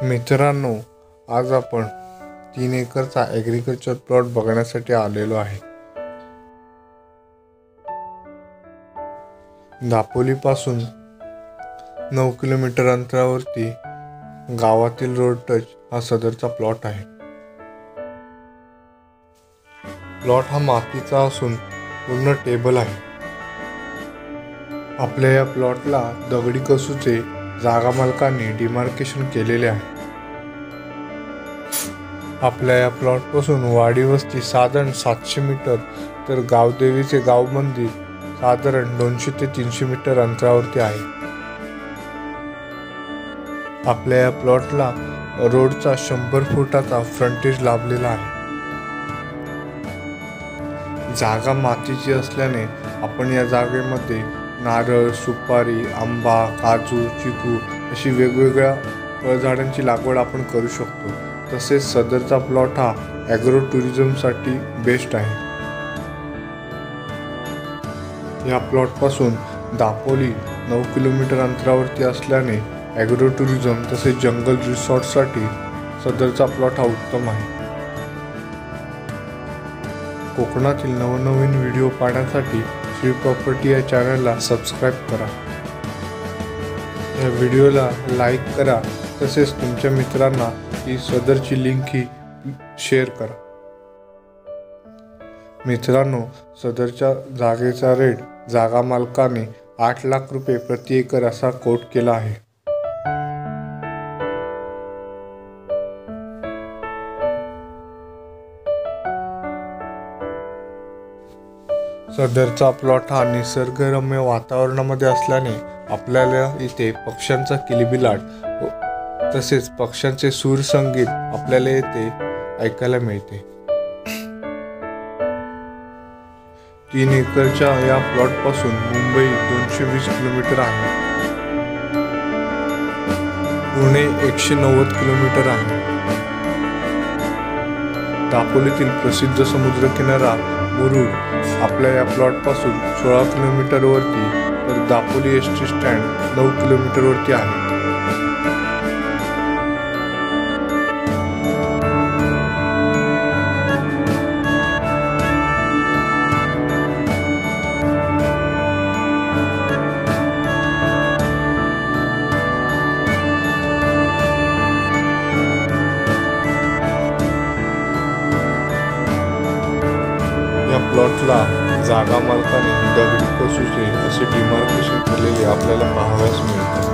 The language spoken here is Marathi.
मित्रांनो, आज आपण 3 एकरचा ॲग्रिकल्चर प्लॉट बघण्यासाठी आलेलो आहे। दापोलीपासून 9 किलोमीटर अंतरावरती गावातील रोड टच हा सदरचा प्लॉट आहे। प्लॉट हा मातीचा असून पूर्ण टेबल आहे। आपल्या या प्लॉटला दगडी कसूचे जागा मालकांनी डिमार्केशन केलेले आहे। आपल्या या प्लॉटपासून वाडी वस्ती साधारण 700 मीटर तर गावदेवीचे गाव मंदिर साधारण 200 ते 300 मीटर अंतरावरती आहे। आपल्या या प्लॉटला रोडचा 100 फुटाचा फ्रंटेज लाभलेला आहे। जागा मातीची असल्याने आपण या जागेमध्ये नारळ, सुपारी, आंबा, काजू, चिकू अशी वेगवेगळ्या फळझाडांची लागवड आपण करू शकतो। तसेच सदरचा प्लॉट हा ॲग्रो टुरिझमसाठी बेस्ट आहे। या प्लॉटपासून दापोली 9 किलोमीटर अंतरावरती असल्याने ॲग्रो टुरिझम तसेच जंगल रिसॉर्टसाठी सदरचा प्लॉट हा उत्तम आहे। कोकणातील नवनवीन व्हिडिओ पाहण्यासाठी श्री प्रॉपर्टी या चॅनलला सबस्क्राईब करा। या व्हिडिओला लाईक करा, तसेच तुमच्या मित्रांना ही सदरची लिंक ही शेअर करा। मित्रांनो, सदरच्या जागेचा रेट जागा मालकाने 8 लाख रुपये प्रति एकर असा कोट केला आहे। सदरचा प्लॉट हा निसर्गरम्य वातावरणामध्ये असल्याने आपल्याला इथे पक्ष्यांचा किलबिलाट तसेच पक्ष्यांचे सूर संगीत आपल्याला येथे ऐकायला मिळते। 3 एकरच्या या प्लॉट पासून मुंबई 220 किलोमीटर आहे। पुणे 190 किलोमीटर आहे। दापोलीतील प्रसिद्ध समुद्रकिनारा मुरुड आपल्या या प्लॉट पासून 16 किलोमीटर वरती तर दापोली एसटी स्टँड 9 किलोमीटर वरती आहे। या प्लॉटला जागा मालकाने दगडी कसूचे असे डिमार्केशन केलेले आपल्याला पाहावयास मिळते।